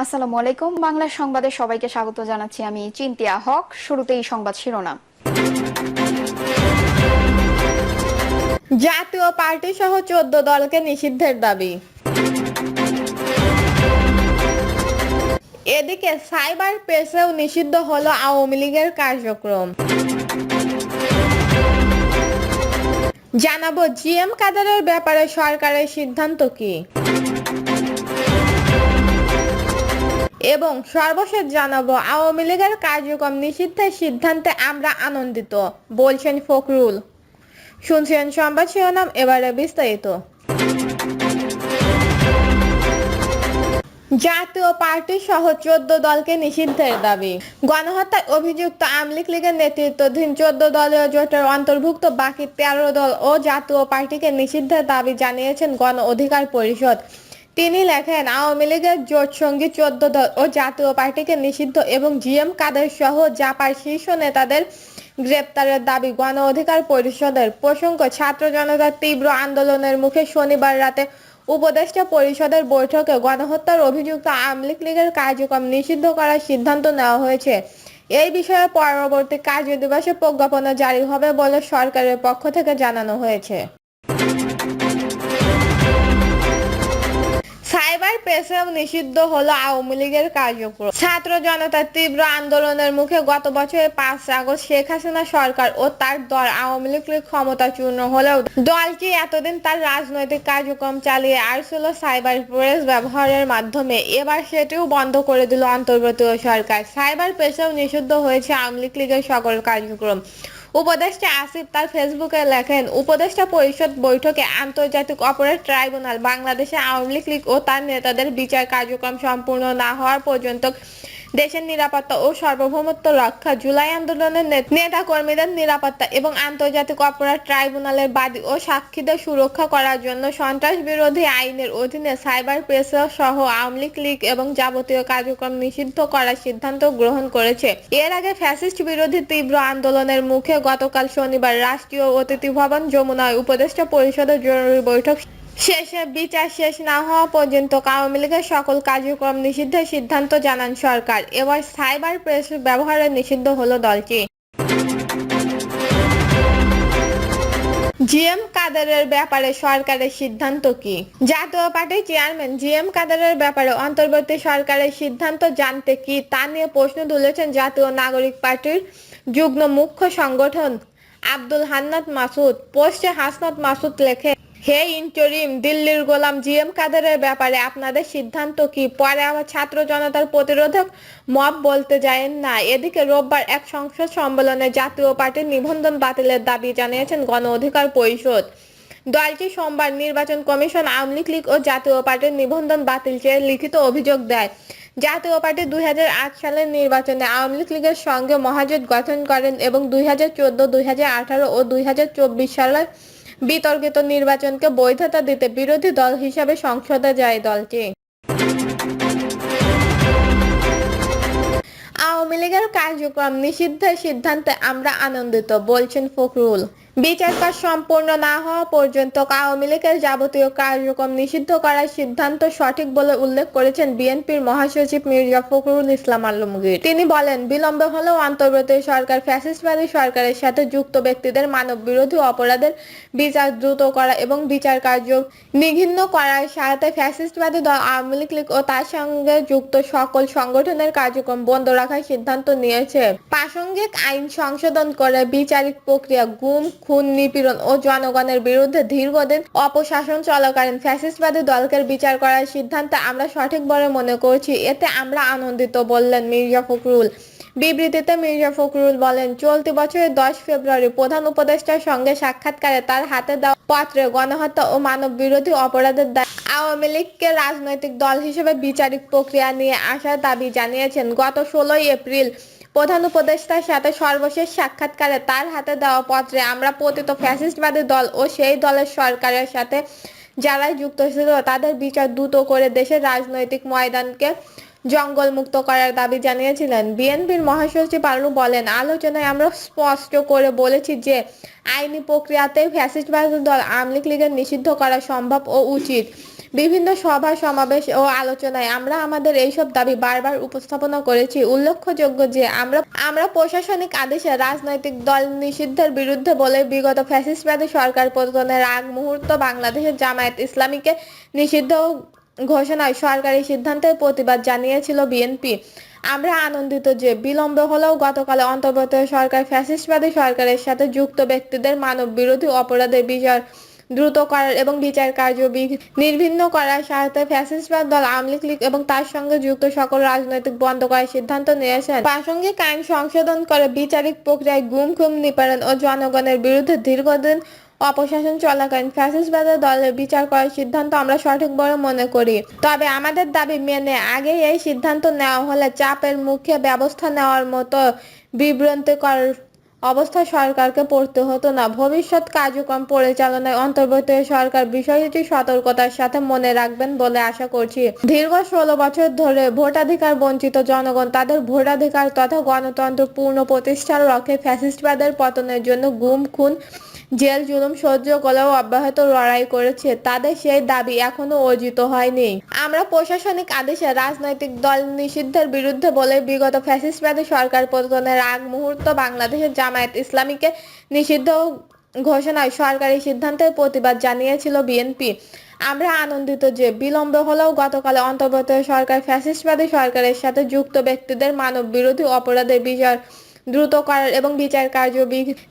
আসসালামু আলাইকুম। বাংলা সংবাদে সবাইকে স্বাগত জানাচ্ছি। আমি চিন্তিয়া হক। শুরুতেই সংবাদ শিরোনাম। জাতীয় পার্টি সহ 14 দলকে নিষিদ্ধের দাবি। এদিকে সাইবার স্পেসেও নিষিদ্ধ হলো আওয়ামী লীগের কার্যক্রম। জানাবো জিএম কাদেরের ব্যাপারে সরকারের সিদ্ধান্ত কি, এবং সর্বশেষ জানাবো আওয়ামী লীগের কার্যক্রম নিষিদ্ধের সিদ্ধান্তে আমরা আনন্দিত বলছেন ফখরুল। শুনছেন সংবাদ শিরোনাম, এবারে বিস্তারিত। জাতীয় পার্টি সহ 14 দলকে নিষিদ্ধের দাবি। গণহত্যায় অভিযুক্ত আওয়ামী লীগের নেতৃত্বাধীন 14 দলীয় জোটের অন্তর্ভুক্ত বাকি 13 দল ও জাতীয় পার্টিকে নিষিদ্ধের দাবি জানিয়েছেন গণ অধিকার পরিষদ। তিনি লেখেন, আওয়ামী লীগের জোট সঙ্গী 14 দল ও জাতীয় পার্টিকে নিষিদ্ধ এবং জিএম কাদের সহ জাপার শীর্ষ নেতাদের গ্রেপ্তারের দাবি গণ অধিকার পরিষদের। প্রসঙ্গ, ছাত্র জনতার তীব্র আন্দোলনের মুখে শনিবার রাতে উপদেষ্টা পরিষদের বৈঠকে গণহত্যার অভিযুক্ত আওয়ামী লীগের কার্যক্রম নিষিদ্ধ করার সিদ্ধান্ত নেওয়া হয়েছে। এই বিষয়ে পরবর্তী কার্যদিবসে প্রজ্ঞাপনা জারি হবে বলে সরকারের পক্ষ থেকে জানানো হয়েছে। সাইবার স্পেসেও নিষিদ্ধ হলো আওয়ামী লীগের কার্যক্রম। ছাত্র জনতার তীব্র আন্দোলনের মুখে গত বছরের 5 আগস্ট শেখ হাসিনা সরকার ও তার দল আওয়ামী লীগ ক্ষমতাচ্যুত হলেও দলটি এতদিন তার রাজনৈতিক কার্যক্রম চালিয়ে আসছিল সাইবার স্পেস ব্যবহারের মাধ্যমে। এবার সেটিও বন্ধ করে দিল অন্তর্বর্তী সরকার। সাইবার স্পেসেও নিষিদ্ধ হয়েছে আওয়ামী লীগের সকল কার্যক্রম। উপদেষ্টা আসিফ তার ফেসবুকে লেখেন, উপদেষ্টা পরিষদ বৈঠকে আন্তর্জাতিক অপরাধ ট্রাইব্যুনাল বাংলাদেশে আওয়ামী লীগ ও তার নেতাদের বিচার কার্যক্রম সম্পূর্ণ না হওয়া পর্যন্ত দেশের নিরাপত্তা ও সার্বভৌমত্ব রক্ষা, জুলাই আন্দোলনের নেতা কর্মীদের নিরাপত্তা এবং আন্তর্জাতিক অপরাধ ট্রাইব্যুনালের বাদী ও সাক্ষীদের সুরক্ষা করার জন্য সন্ত্রাস বিরোধী আইনের অধীনে সাইবার স্পেস সহ আওয়ামী লীগ এবং যাবতীয় কার্যক্রম নিষিদ্ধ করার সিদ্ধান্ত গ্রহণ করেছে। এর আগে ফ্যাসিস্ট বিরোধী তীব্র আন্দোলনের মুখে গতকাল শনিবার রাষ্ট্রীয় অতিথি ভবন যমুনায় উপদেষ্টা পরিষদের জরুরি বৈঠক শেষে বিচার শেষ না হওয়া পর্যন্ত আওয়ামী লীগের সকল কার্যক্রম নিষিদ্ধের সিদ্ধান্ত জানান সরকার। এবার সাইবার স্পেস ব্যবহারে নিষিদ্ধ হলো দলটি। জিএম কাদেরের ব্যাপারে সরকারের সিদ্ধান্ত কি? জাতীয় পার্টির চেয়ারম্যান জিএম কাদেরের ব্যাপারে অন্তর্বর্তী সরকারের সিদ্ধান্ত জানতে কি তা নিয়ে প্রশ্ন তুলেছেন জাতীয় নাগরিক পার্টির যুগ্ম মুখ্য সংগঠন আব্দুল হান্নান মাসুদ। পোস্টে হাসনাত মাসুদ লেখে, হে ইন্টারিম দিল্লির গোলাম জিএম কাদেরের ব্যাপারে আপনাদের সিদ্ধান্ত কি? পরে আবার ছাত্র জনতার প্রতিরোধক মব বলতে যায়েন না। এদিকে রোববার এক সংসদ সম্মেলনে জাতীয় পার্টির নিবন্ধন বাতিলের দাবি জানিয়েছেন গণ অধিকার পরিষদ। দলটি সোমবার নির্বাচন কমিশন আওয়ামী লীগ ও জাতীয় পার্টির নিবন্ধন বাতিল চেয়ে লিখিত অভিযোগ দেয়। জাতীয় পার্টি 2008 সালের নির্বাচনে আওয়ামী লীগের সঙ্গে মহাজোট গঠন করেন এবং 2014, 2018 ও 2024 সালের বিতর্কিত নির্বাচনকে বৈধতা দিতে বিরোধী দল হিসাবে সংসদে যায় দলটি। আওয়ামী লীগের কার্যক্রম নিষিদ্ধের সিদ্ধান্তে আমরা আনন্দিত বলছেন ফখরুল। বিচার কাজ সম্পূর্ণ না হওয়া পর্যন্ত আওয়ামী লীগের যাবতীয় কার্যক্রম নিষিদ্ধ করার সিদ্ধান্ত সঠিক বলে উল্লেখ করেছেন বিএনপির মহাসচিব মির্জা ফখরুল ইসলাম আলমগীর। তিনি বলেন, বিলম্বে হলেও অন্তর্বর্তী সরকার ফ্যাসিস্টবাদী সরকারের সাথে যুক্ত ব্যক্তিদের মানব বিরোধী অপরাধের বিচার দ্রুত করা এবং বিচার কার্য নিঘিন্ন করার সাথে ফ্যাসিস্টবাদী দল আওয়ামী লীগ ও তার সঙ্গে যুক্ত সকল সংগঠনের কার্যক্রম বন্ধ রাখার সিদ্ধান্ত নিয়েছে। প্রাসঙ্গিক আইন সংশোধন করে বিচারিক প্রক্রিয়া, গুম, খুন, নিপীড়ন ও জনগণের বিরুদ্ধে দীর্ঘদিন অপশাসন চলাকালীন ফ্যাসিস্টবাদী দলকে বিচার করার সিদ্ধান্ত আমরা সঠিক বলে মনে করছি। এতে আমরা আনন্দিত বললেন মির্জা ফখরুল। বিবৃতিতে মির্জা ফখরুল বলেন, চলতি বছরের 10 ফেব্রুয়ারি প্রধান উপদেষ্টার সঙ্গে সাক্ষাৎকারে তার হাতে দেওয়া পত্রে গণহত্যা ও মানব বিরোধী অপরাধের দায়ে আওয়ামী লীগকে রাজনৈতিক দল হিসেবে বিচারিক প্রক্রিয়া নিয়ে আসার দাবি জানিয়েছেন। গত 16 এপ্রিল প্রধান উপদেষ্টার সাথে সর্বশেষ সাক্ষাৎকারে তার হাতে দেওয়া পত্রে আমরা পতিত ফ্যাসিস্টবাদী দল ও সেই দলের সরকারের সাথে যারাই যুক্ত ছিল তাদের বিচার দ্রুত করে দেশের রাজনৈতিক ময়দানকে জঙ্গলমুক্ত করার দাবি জানিয়েছিলেন। বিএনপির মহাসচিব আলু বলেন, আলোচনায় আমরা স্পষ্ট করে বলেছি যে আইনি প্রক্রিয়াতেই ফ্যাসিস্টবাদী দল আওয়ামী লীগের নিষিদ্ধ করা সম্ভব ও উচিত। বিভিন্ন সভা সমাবেশ ও আলোচনায় আমরা আমাদের এইসব দাবি বারবার উপস্থাপনা করেছি। উল্লেখযোগ্য যে আমরা প্রশাসনিক আদেশে রাজনৈতিক দল নিষিদ্ধের বিরুদ্ধে বলে বিগত ফ্যাসিস্টবাদী সরকার পতনের আগ মুহূর্ত বাংলাদেশের জামায়াত ইসলামীকে নিষিদ্ধ ঘোষণায় সরকারি সিদ্ধান্তের প্রতিবাদ জানিয়েছিল বিএনপি। আমরা আনন্দিত যে বিলম্বে হলেও গতকাল অন্তর্বর্তী সরকার ফ্যাসিস্টবাদী সরকারের সাথে যুক্ত ব্যক্তিদের মানব বিরোধী অপরাধের বিচার দ্রুত করার এবং বিচার কার্য নির্বিঘ্ন করার স্বার্থে ফ্যাসিস্টবাদ দল আওয়ামী লীগ এবং তার সঙ্গে যুক্ত সকল রাজনৈতিক বন্ধ করার সিদ্ধান্ত নিয়েছেন। প্রাসঙ্গিক আইন সংশোধন করে বিচারিক প্রক্রিয়ায় গুম খুন নিপীড়ন ও জনগণের বিরুদ্ধে দীর্ঘদিন অপশাসন চলাকালীন ফ্যাসিস্টবাদী দলের বিচার করার সিদ্ধান্ত আমরা সঠিক বলে মনে করি। তবে আমাদের দাবি মেনে আগেই এই সিদ্ধান্ত নেওয়া হলে চাপের মুখে ব্যবস্থা নেওয়ার মতো বিভ্রান্তিকর অবস্থা সরকারকে পড়তে হতো না। ভবিষ্যৎ কার্যক্রম পরিচালনায় অন্তর্বর্তী সরকার বিষয়টি সতর্কতার সাথে মনে রাখবেন বলে আশা করছি। দীর্ঘ 16 বছর ধরে ভোটাধিকার বঞ্চিত জনগণ তাদের ভোটাধিকার তথা গণতন্ত্র পূর্ণ প্রতিষ্ঠার লক্ষ্যে ফ্যাসিস্টবাদের পতনের জন্য গুম খুন জেল জুলুম সহ্য করেও অব্যাহত লড়াই করেছে। তাদের সেই দাবি এখনো অর্জিত হয়নি। আমরা প্রশাসনিক আদেশে রাজনৈতিক দল নিষিদ্ধের বিরুদ্ধে বলে বিগত ফ্যাসিস্টবাদী সরকার পতনের আগ মুহূর্ত বাংলাদেশের জামায়াত ইসলামীকে নিষিদ্ধ ঘোষণায় সরকারি সিদ্ধান্তের প্রতিবাদ জানিয়েছিল বিএনপি। আমরা আনন্দিত যে বিলম্বে হলেও গতকাল অন্তর্বর্তী সরকার ফ্যাসিস্টবাদী সরকারের সাথে যুক্ত ব্যক্তিদের মানব বিরোধী অপরাধের বিচার দ্রুত করার এবং বিচার কার্য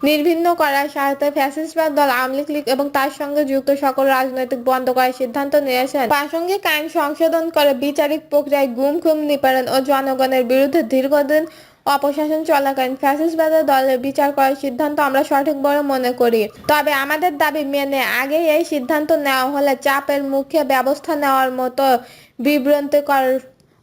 নির্বিঘ্ন করার স্বার্থে ফ্যাসিস্টবাদ দল আওয়ামী লীগ এবং তার সঙ্গে যুক্ত সকল রাজনৈতিক বন্ধ করার সিদ্ধান্ত নিয়েছেন। প্রাসঙ্গিক আইন সংশোধন করে বিচারিক প্রক্রিয়ায় গুম খুন নিপীড়ন ও জনগণের বিরুদ্ধে দীর্ঘদিন অপশাসন চলাকালীন ফ্যাসিস্টবাদী দলের বিচার করার সিদ্ধান্ত আমরা সঠিক বলে মনে করি। তবে আমাদের দাবি মেনে আগেই এই সিদ্ধান্ত নেওয়া হলে চাপের মুখে ব্যবস্থা নেওয়ার মতো বিভ্রান্তিকর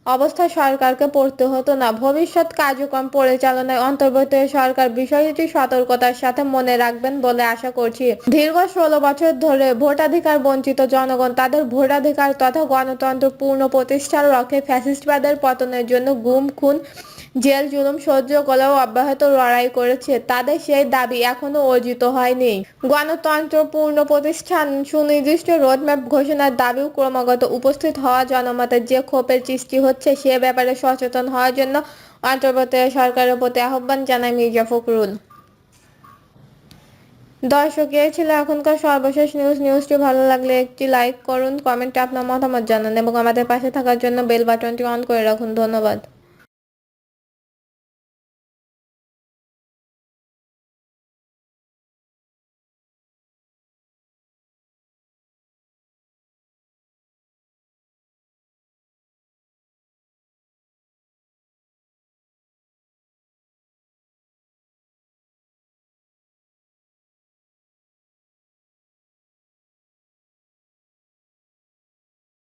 অবস্থা সরকারকে পড়তে হতো না। ভবিষ্যৎ কার্যক্রম পরিচালনায় অন্তর্বর্তী সরকার বিষয়টি সতর্কতার সাথে মনে রাখবেন বলে আশা করছি। দীর্ঘ 16 বছর ধরে ভোটাধিকার বঞ্চিত জনগণ তাদের ভোটাধিকার তথা গণতন্ত্র পূর্ণ প্রতিষ্ঠার লক্ষ্যে ফ্যাসিস্টবাদের পতনের জন্য গুম খুন জেল জুলুম সহ্য করেও অব্যাহত লড়াই করেছে। তাদের সেই দাবি এখনো অর্জিত হয়নি। গণতন্ত্র পূর্ণ প্রতিষ্ঠান সুনির্দিষ্ট রোডম্যাপ ঘোষণার দাবিও ক্রমাগত উপস্থিত হওয়া জনমতের যে ক্ষোভের সৃষ্টি হচ্ছে সে ব্যাপারে সচেতন হওয়ার জন্য অন্তর্বর্তী সরকারের প্রতি আহ্বান জানায় মির্জা ফখরুল। দর্শক, এই ছিল এখনকার সর্বশেষ নিউজটি ভালো লাগলে একটি লাইক করুন, কমেন্টে আপনার মতামত জানান এবং আমাদের পাশে থাকার জন্য বেল বাটনটি অন করে রাখুন। ধন্যবাদ।